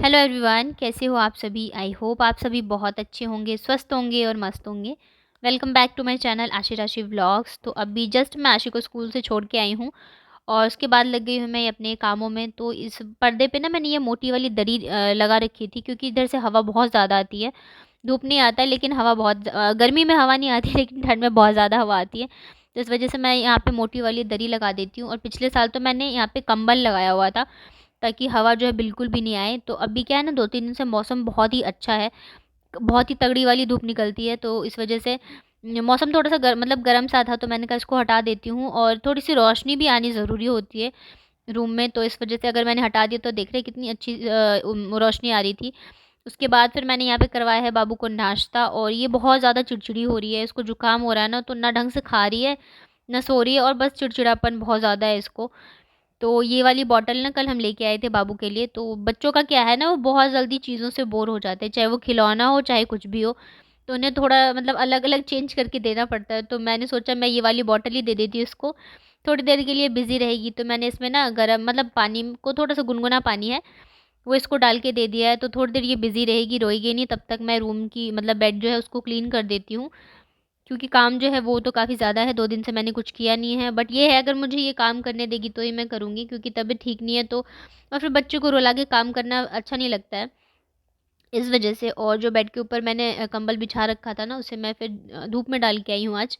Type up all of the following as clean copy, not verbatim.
Hello everyone, कैसे हो आप सभी। आई होप आप सभी बहुत अच्छे होंगे, स्वस्थ होंगे और मस्त होंगे। Welcome back to my channel Aashi Rashi vlogs. तो अभी जस्ट मैं आशी को स्कूल से छोड़ के आई हूँ और उसके बाद लग गई हूँ मैं अपने कामों में। तो इस पर्दे पे ना मैंने ये मोटी वाली दरी लगा रखी थी, क्योंकि इधर से हवा बहुत ज़्यादा आती है। धूप नहीं आता है लेकिन हवा बहुत गर्मी में हवा नहीं आती लेकिन ठंड में बहुत ज़्यादा हवा आती है। तो इस वजह से मैं यहाँ पे मोटी वाली दरी लगा देती हूँ। और पिछले साल तो मैंने यहाँ पे कंबल लगाया हुआ था ताकि हवा जो है बिल्कुल भी नहीं आए। तो अभी क्या है ना, 2-3 दिन से मौसम बहुत ही अच्छा है, बहुत ही तगड़ी वाली धूप निकलती है। तो इस वजह से मौसम थोड़ा-सा मतलब गर्म सा था, तो मैंने कहा इसको हटा देती हूँ। और थोड़ी-सी रोशनी भी आनी ज़रूरी होती है रूम में, तो इस वजह से अगर मैंने हटा दिया तो देख रहे हैं कितनी अच्छी रोशनी आ रही थी। उसके बाद फिर मैंने यहाँ पे करवाया है बाबू को नाश्ता। और ये बहुत ज़्यादा चिड़चिड़ी हो रही है, इसको ज़ुकाम हो रहा है ना, तो ना ढंग से खा रही है, ना सो रही है, और बस चिड़चिड़ापन बहुत ज़्यादा है इसको। तो ये वाली बॉटल ना कल हम लेके आए थे बाबू के लिए। तो बच्चों का क्या है ना, वो बहुत जल्दी चीज़ों से बोर हो जाते हैं, चाहे वो खिलौना हो चाहे कुछ भी हो। तो उन्हें थोड़ा मतलब अलग-अलग चेंज करके देना पड़ता है। तो मैंने सोचा मैं ये वाली बॉटल ही दे देती हूँ इसको, थोड़ी देर के लिए बिज़ी रहेगी। तो मैंने इसमें ना गरम मतलब पानी को, थोड़ा-सा गुनगुना पानी है, वो इसको डाल के दे दिया है। तो थोड़ी देर ये बिज़ी रहेगी, रोएगी नहीं, तब तक मैं रूम की मतलब बेड जो है उसको क्लीन कर देती हूँ। क्योंकि काम जो है वो तो काफ़ी ज़्यादा है, 2 दिन से मैंने कुछ किया नहीं है। बट ये है, अगर मुझे ये काम करने देगी तो ही मैं करूँगी, क्योंकि तबीयत ठीक नहीं है तो। और फिर बच्चों को रुला के काम करना अच्छा नहीं लगता है, इस वज़ह से। और जो बेड के ऊपर मैंने कंबल बिछा रखा था ना, उसे मैं फिर धूप में डाल के आई हूँ आज।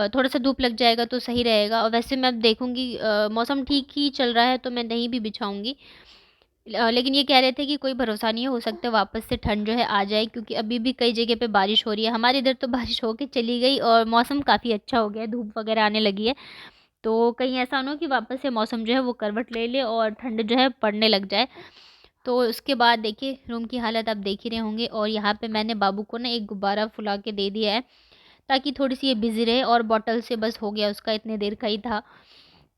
थोड़ा-सा धूप लग जाएगा तो सही रहेगा। और वैसे मैं अब देखूँगी, मौसम ठीक ही चल रहा है तो मैं नहीं भी बिछाऊँगी। लेकिन ये कह रहे थे कि कोई भरोसा नहीं है, हो सकता है वापस से ठंड जो है आ जाए, क्योंकि अभी भी कई जगह पे बारिश हो रही है। हमारे इधर तो बारिश हो के चली गई और मौसम काफ़ी अच्छा हो गया है, धूप वगैरह आने लगी है। तो कहीं ऐसा ना हो कि वापस से मौसम जो है वो करवट ले ले और ठंड जो है पड़ने लग जाए। तो उसके बाद देखिए रूम की हालत आप देख ही रहे होंगे। और यहाँ पे मैंने बाबू को ना एक गुब्बारा फुला के दे दिया है, ताकि थोड़ी-सी ये बिज़ी रहे। और बॉटल से बस हो गया उसका, इतने देर का ही था।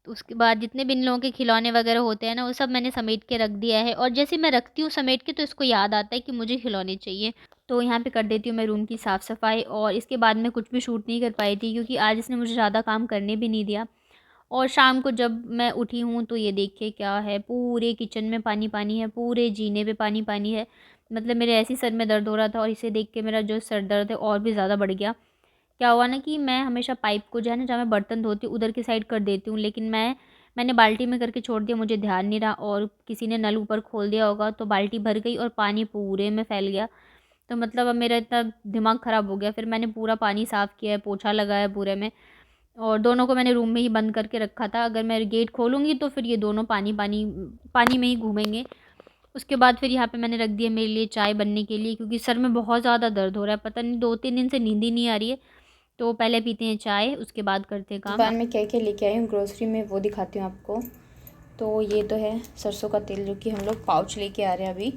तो उसके बाद जितने भी इन लोगों के खिलौने वगैरह होते हैं ना, वो सब मैंने समेट के रख दिया है। और जैसे मैं रखती हूँ समेट के, तो इसको याद आता है कि मुझे खिलौने चाहिए। तो यहाँ पे कर देती हूँ मैं रूम की साफ़-सफ़ाई। और इसके बाद मैं कुछ भी शूट नहीं कर पाई थी, क्योंकि आज इसने मुझे ज़्यादा काम करने भी नहीं दिया। और शाम को जब मैं उठी हूँ तो ये देखिए क्या है, पूरे किचन में पानी-पानी है, पूरे जीने पे पानी-पानी है। मतलब मेरे ऐसे ही सर में दर्द हो रहा था, और इसे देख के मेरा जो सर दर्द है और भी ज़्यादा बढ़ गया। क्या हुआ ना कि मैं हमेशा पाइप को जो है ना, जहाँ मैं बर्तन धोती हूँ उधर की साइड कर देती हूँ, लेकिन मैंने बाल्टी में करके छोड़ दिया, मुझे ध्यान नहीं रहा, और किसी ने नल ऊपर खोल दिया होगा तो बाल्टी भर गई और पानी पूरे में फैल गया। तो मतलब अब मेरा इतना दिमाग ख़राब हो गया। फिर मैंने पूरा पानी साफ़ किया है, पोछा लगाया पूरे में। और दोनों को मैंने रूम में ही बंद करके रखा था, अगर मैं गेट खोलूँगी तो फिर ये दोनों पानी पानी पानी में ही घूमेंगे। उसके बाद फिर यहाँ पे मैंने रख दिया मेरे लिए चाय बनने के लिए, क्योंकि सर में बहुत ज़्यादा दर्द हो रहा है, पता नहीं 2-3 दिन से नींद ही नहीं आ रही है। तो पहले पीते हैं चाय, उसके बाद करते हैं काम। दुकान में क्या क्या लेके आई हूँ ग्रोसरी में, वो दिखाती हूँ आपको। तो ये तो है सरसों का तेल, जो कि हम लोग पाउच लेके आ रहे हैं अभी।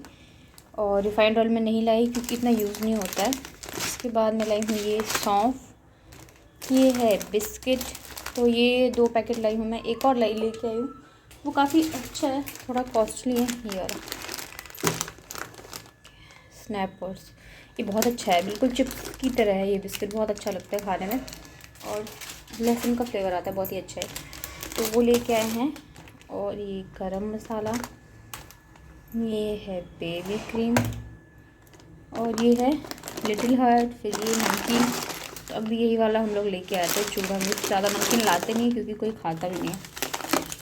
और रिफाइंड ऑयल में नहीं लाई क्योंकि इतना यूज़ नहीं होता है। इसके बाद मैं लाई हूँ ये सौंफ, ये है बिस्किट। तो ये 2 पैकेट लाई हूँ मैं। एक और लेके आई हूँ, वो काफ़ी अच्छा है, थोड़ा कॉस्टली है। ये वाला स्नैपर्स, ये बहुत अच्छा है, बिल्कुल चिप्स की तरह है ये बिस्किट, बहुत अच्छा लगता है खाने में। और लहसुन का फ्लेवर आता है, बहुत ही अच्छा है। तो वो लेके आए हैं। और ये गरम मसाला, ये है बेबी क्रीम, और ये है लिटिल हार्ट, फिर ये नमकीन। तो अब यही वाला हम लोग लेके आते हैं, चूड़ा मिर्च। ज़्यादा नमकीन लाते नहीं क्योंकि कोई खाता भी नहीं है।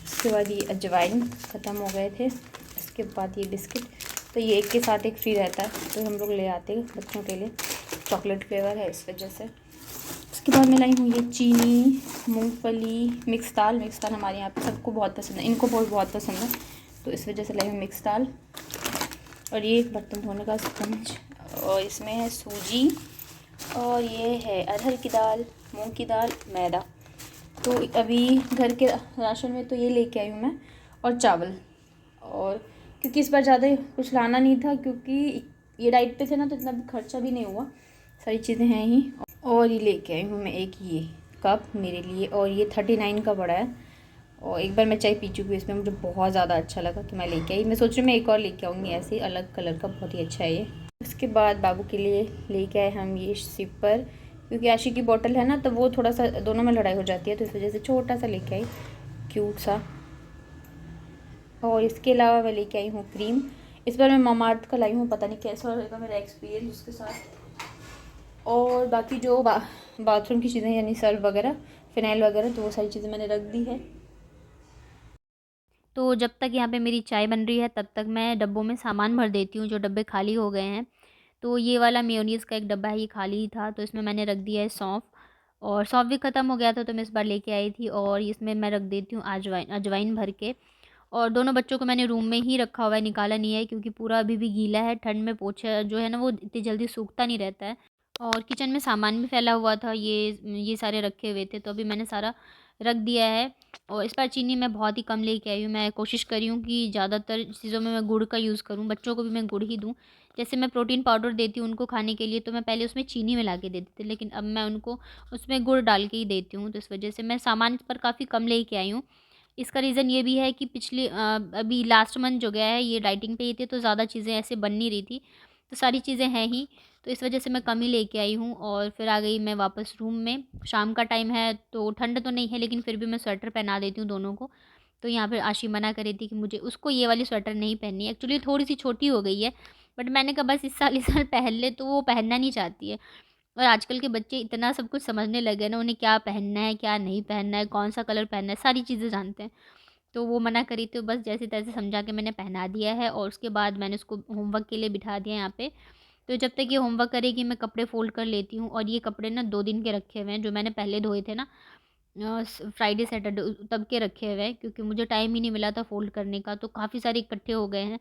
उसके बाद ये अजवाइन ख़त्म हो गए थे। इसके बाद ये बिस्किट, तो ये एक के साथ एक फ्री रहता है, तो हम लोग ले आते हैं बच्चों के लिए। चॉकलेट फ्लेवर है इस वजह से। उसके बाद मैं लाई हूँ ये चीनी, मूंगफली, मिक्स दाल। मिक्स दाल हमारे यहाँ पे सबको बहुत पसंद है, इनको बहुत पसंद है, तो इस वजह से लाई हूँ मिक्स दाल। और ये बर्तन धोने का स्पंज, और इसमें है सूजी, और ये है अरहर की दाल, मूंग की दाल, मैदा। तो अभी घर के राशन में तो ये लेके आई हूँ मैं, और चावल। और क्योंकि इस बार ज़्यादा कुछ लाना नहीं था, क्योंकि ये डाइट पे थे ना, तो इतना खर्चा भी नहीं हुआ, सारी चीज़ें हैं ही। और ये लेके आई हूँ मैं एक ये कप मेरे लिए, और ये 39 का बड़ा है। और एक बार मैं चाय पी चुकी हूँ इसमें, मुझे बहुत ज़्यादा अच्छा लगा तो मैं लेके आई। मैं सोच रही हूँ मैं एक और लेके आऊँगी ऐसे ही अलग कलर का, बहुत ही अच्छा है ये। उसके बाद बाबू के लिए लेके आए हम ये सिपर, क्योंकि आशी की बोतल है ना, तो वो थोड़ा सा दोनों में लड़ाई हो जाती है, तो इस वजह से छोटा सा लेके आई, क्यूट सा। और इसके अलावा मैं लेके आई हूँ क्रीम। इस बार मैं मामाअर्थ का लाई हूँ, पता नहीं कैसा रहेगा मेरा एक्सपीरियंस उसके साथ। और बाकी जो बाथरूम की चीज़ें यानी सर्फ वगैरह, फ़िनाइल वगैरह, तो वो सारी चीज़ें मैंने रख दी है। तो जब तक यहाँ पे मेरी चाय बन रही है तब तक मैं डब्बों में सामान भर देती हूँ जो डब्बे खाली हो गए हैं। तो ये वाला मेयोनीज़ का एक डब्बा है, ये खाली ही था, तो इसमें मैंने रख दिया है सौंफ, और सौंफ भी ख़त्म हो गया था तो मैं इस बार लेके आई थी, और इसमें मैं रख देती हूँ अजवाइन अजवाइन भर के। और दोनों बच्चों को मैंने रूम में ही रखा हुआ है, निकाला नहीं है क्योंकि पूरा अभी भी गीला है। ठंड में पोछा जो है ना वो इतनी जल्दी सूखता नहीं रहता है। और किचन में सामान भी फैला हुआ था, ये सारे रखे हुए थे, तो अभी मैंने सारा रख दिया है। और इस बार चीनी मैं बहुत ही कम लेके आई हूँ। मैं कोशिश करी हूँ कि ज़्यादातर चीज़ों में मैं गुड़ का यूज़ करूँ, बच्चों को भी मैं गुड़ ही दूँ। जैसे मैं प्रोटीन पाउडर देती हूँ उनको खाने के लिए, तो मैं पहले उसमें चीनी मिला के देती थी, लेकिन अब मैं उनको उसमें गुड़ डाल के ही देती हूँ। तो इस वजह से मैं सामान इस पर काफ़ी कम लेके आई हूँ। इसका रीज़न ये भी है कि अभी लास्ट मंथ जो गया है ये डाइटिंग पे ही थे, तो ज़्यादा चीज़ें ऐसे बन नहीं रही थी, तो सारी चीज़ें हैं ही, तो इस वजह से मैं कम ही लेके आई हूँ। और फिर आ गई मैं वापस रूम में। शाम का टाइम है तो ठंड तो नहीं है, लेकिन फिर भी मैं स्वेटर पहना देती हूँ दोनों को। तो यहाँ पे आशी मना कर रही थी कि मुझे उसको ये वाली स्वेटर नहीं पहननी है, एक्चुअली थोड़ी सी छोटी हो गई है, बट मैंने कहा बस इस साल पहन ले, तो वो पहनना नहीं चाहती है। और आजकल के बच्चे इतना सब कुछ समझने लगे हैं ना, उन्हें क्या पहनना है क्या नहीं पहनना है, कौन सा कलर पहनना है, सारी चीज़ें जानते हैं। तो वो मना करी, तो बस जैसे-तैसे समझा के मैंने पहना दिया है, और उसके बाद मैंने उसको होमवर्क के लिए बिठा दिया यहाँ पे। तो जब तक ये होमवर्क करेगी मैं कपड़े फ़ोल्ड कर लेती हूँ, और ये कपड़े ना 2 दिन के रखे हुए हैं, जो मैंने पहले धोए थे ना फ्राइडे सैटरडे तब के रखे हुए हैं, क्योंकि मुझे टाइम ही नहीं मिला था फ़ोल्ड करने का, तो काफ़ी सारे इकट्ठे हो गए हैं।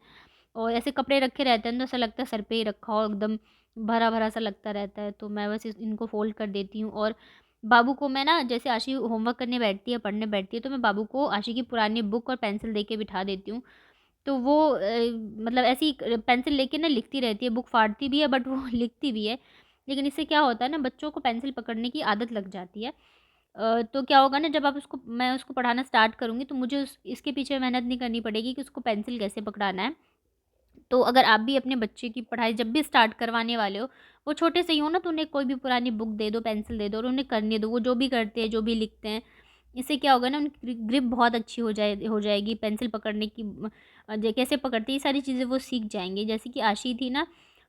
और ऐसे कपड़े रखे रहते हैं तो ऐसा लगता है सर पे ही रखा हो, एकदम भरा-भरा सा लगता रहता है, तो मैं बस इनको फ़ोल्ड कर देती हूँ। और बाबू को मैं ना, जैसे आशी होमवर्क करने बैठती है, पढ़ने बैठती है, तो मैं बाबू को आशी की पुरानी बुक और पेंसिल दे के बिठा देती हूँ। तो वो मतलब ऐसे ही पेंसिल लेके ना लिखती रहती है, बुक फाड़ती भी है बट वो लिखती भी है। लेकिन इससे क्या होता है ना, बच्चों को पेंसिल पकड़ने की आदत लग जाती है। तो क्या होगा ना, जब आप उसको मैं उसको पढ़ाना स्टार्ट करूँगी तो मुझे उस इसके पीछे मेहनत नहीं करनी पड़ेगी कि उसको पेंसिल कैसे पकड़ाना है। तो अगर आप भी अपने बच्चे की पढ़ाई जब भी स्टार्ट करवाने वाले हो, वो छोटे से ही हो ना, तो उन्हें कोई भी पुरानी बुक दे दो, पेंसिल दे दो और उन्हें करने दो। वो जो भी करते हैं, जो भी लिखते हैं, इससे क्या होगा ना, उनकी ग्रिप बहुत अच्छी हो जाएगी पेंसिल पकड़ने की। कैसे पकड़ते हैं ये सारी चीज़ें वो सीख जाएँगे। जैसे कि आशी थी ना,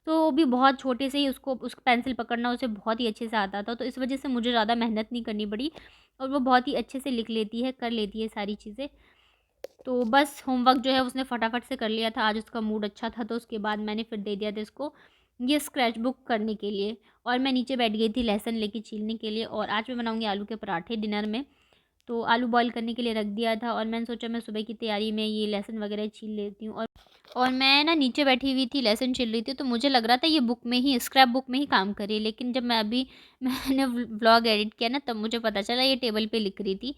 तो वो भी बहुत छोटे से ही उसको उस पेंसिल पकड़ना उसे बहुत ही अच्छे से आता था। तो इस वज़ह से मुझे ज़्यादा मेहनत नहीं करनी पड़ी, और वो बहुत ही अच्छे से लिख लेती है, कर लेती है सारी चीज़ें। तो बस होमवर्क जो है उसने फटाफट से कर लिया था, आज उसका मूड अच्छा था, तो उसके बाद मैंने फिर दे दिया था इसको ये स्क्रैच बुक करने के लिए। और मैं नीचे बैठ गई थी लहसुन लेके छीलने के लिए, और आज मैं बनाऊँगी आलू के पराठे डिनर में। तो आलू बॉयल करने के लिए रख दिया था, और मैंने सोचा मैं सुबह की तैयारी में ये लहसुन वगैरह छील लेती हूँ। और मैं ना नीचे बैठी हुई थी, लहसुन छिल रही थी, तो मुझे लग रहा था ये बुक में ही, स्क्रैप बुक में ही काम कर रही है, लेकिन जब मैं अभी मैंने व्लॉग एडिट किया ना, तब मुझे पता चला ये टेबल पे लिख रही थी।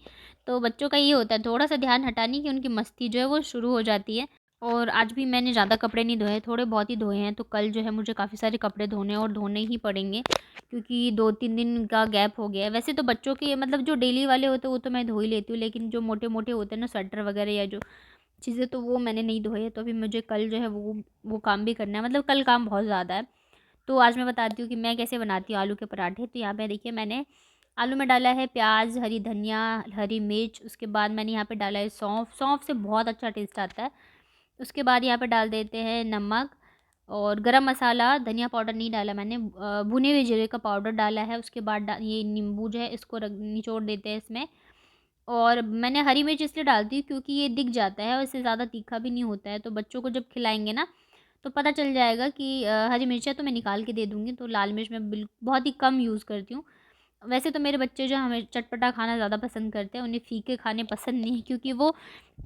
तो बच्चों का ये होता है, थोड़ा सा ध्यान हटाने की उनकी मस्ती जो है वो शुरू हो जाती है। और आज भी मैंने ज़्यादा कपड़े नहीं धोए, थोड़े बहुत ही धोए हैं, तो कल जो है मुझे काफ़ी सारे कपड़े धोने और धोने ही पड़ेंगे, क्योंकि 2-3 दिन का गैप हो गया है। वैसे तो बच्चों के मतलब जो डेली वाले होते हैं वो तो मैं धो ही लेती हूँ, लेकिन जो मोटे-मोटे होते हैं ना, स्वेटर वगैरह या जो चीज़ें, तो वो मैंने नहीं धोए, तो अभी मुझे कल जो है वो काम भी करना है, मतलब कल काम बहुत ज़्यादा है। तो आज मैं बताती हूँ कि मैं कैसे बनाती हूँ आलू के पराठे। तो यहाँ पे देखिए, मैंने आलू में डाला है प्याज, हरी धनिया, हरी मिर्च, उसके बाद मैंने यहाँ पे डाला है सौंफ। सौंफ से बहुत अच्छा टेस्ट आता है। उसके बाद यहाँ पे डाल देते हैं नमक और गरम मसाला, धनिया पाउडर नहीं डाला मैंने, भुने हुए जीरे का पाउडर डाला है। उसके बाद ये नींबू जो है इसको निचोड़ देते हैं इसमें। और मैंने हरी मिर्च इसलिए डालती हूँ क्योंकि ये दिख जाता है और इससे ज़्यादा तीखा भी नहीं होता है, तो बच्चों को जब खिलाएँगे ना, तो पता चल जाएगा कि हरी मिर्च है, तो मैं निकाल के दे दूँगी। तो लाल मिर्च मैं बहुत ही कम यूज़ करती हूँ। वैसे तो मेरे बच्चे जो हमें चटपटा खाना ज़्यादा पसंद करते हैं, उन्हें फीके खाने पसंद नहीं है, क्योंकि वो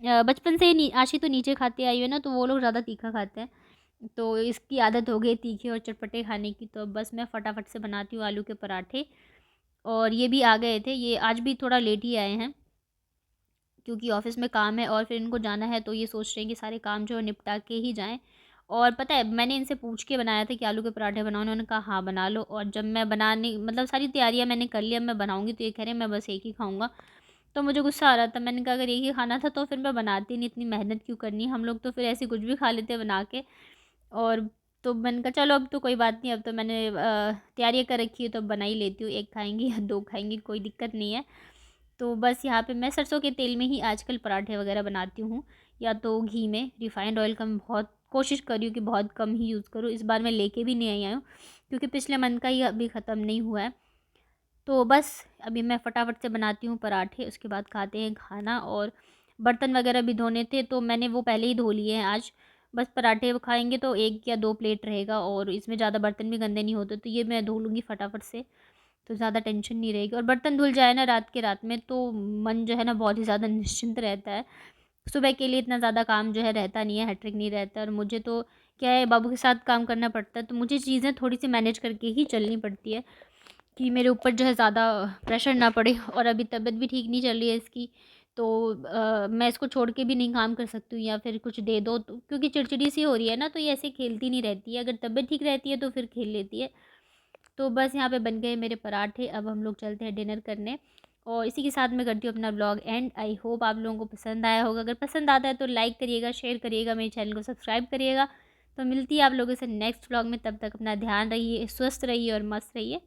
बचपन से ही आशी तो नीचे खाते आई है ना, तो वो लोग ज़्यादा तीखा खाते हैं। तो इसकी आदत हो गई तीखे और चटपटे खाने की, तो बस मैं फटाफट से बनाती हूँ आलू के पराठे। और ये भी आ गए थे, ये आज भी थोड़ा लेट ही आए हैं, क्योंकि ऑफ़िस में काम है और फिर इनको जाना है, तो ये सोच रहे हैं कि सारे काम जो है निपटा के ही जाएँ। और पता है, मैंने इनसे पूछ के बनाया था कि आलू के पराठे बनाओ, उन्होंने कहा हाँ बना लो। और जब मैं बनाने मतलब सारी तैयारियाँ मैंने कर ली, अब मैं बनाऊँगी, तो ये कह रहे हैं मैं बस एक ही खाऊँगा। तो मुझे गुस्सा आ रहा था, मैंने कहा अगर एक ही खाना था तो फिर मैं बनाती नहीं, इतनी मेहनत क्यों करनी, हम लोग तो फिर ऐसे कुछ भी खा लेते बना के। और तो मैंने कहा चलो अब तो कोई बात नहीं, अब तो मैंने तैयारियाँ कर रखी है, तो अब बना ही लेती हूँ, 1 खाएँगी या 2 खाएँगी, कोई दिक्कत नहीं है। तो बस यहाँ पे मैं सरसों के तेल में ही आजकल पराठे वगैरह बनाती हूँ, या तो घी में। रिफाइंड ऑयल का मैं बहुत कोशिश कर रही हूँ कि बहुत कम ही यूज़ करूँ। इस बार मैं लेके भी नहीं आई हूँ क्योंकि पिछले मंथ का ही अभी ख़त्म नहीं हुआ है। तो बस अभी मैं फटाफट से बनाती हूँ पराठे, उसके बाद खाते हैं खाना। और बर्तन वगैरह भी धोने थे तो मैंने वो पहले ही धो लिए हैं आज। बस पराठे वो खाएँगे तो 1 या 2 प्लेट रहेगा और इसमें ज़्यादा बर्तन भी गंदे नहीं होते, तो ये मैं धो लूँगी फटाफट से, तो ज़्यादा टेंशन नहीं रहेगी। और बर्तन धुल जाए ना रात के रात में तो मन जो है ना बहुत ही ज़्यादा निश्चिंत रहता है। सुबह के लिए इतना ज़्यादा काम जो है रहता नहीं है, हेक्टिक नहीं रहता है। और मुझे तो क्या है, बाबू के साथ काम करना पड़ता है, तो मुझे चीज़ें थोड़ी-सी मैनेज करके ही चलनी पड़ती है कि मेरे ऊपर जो है ज़्यादा प्रेशर ना पड़े। और अभी तबीयत भी ठीक नहीं चल रही है इसकी, तो मैं इसको छोड़ के भी नहीं काम कर सकती हूँ या फिर कुछ दे दो तो, क्योंकि चिड़चिड़ी सी हो रही है ना, तो ये ऐसे खेलती नहीं रहती है। अगर तबीयत ठीक रहती है तो फिर खेल लेती है। तो बस यहाँ पे बन गए मेरे पराठे, अब हम लोग चलते हैं डिनर करने। और इसी के साथ मैं करती हूँ अपना व्लॉग एंड। आई होप आप लोगों को पसंद आया होगा। अगर पसंद आता है तो लाइक करिएगा, शेयर करिएगा, मेरे चैनल को सब्सक्राइब करिएगा। तो मिलती है आप लोगों से नेक्स्ट व्लॉग में, तब तक अपना ध्यान रहिए, स्वस्थ रहिए और मस्त रहिए।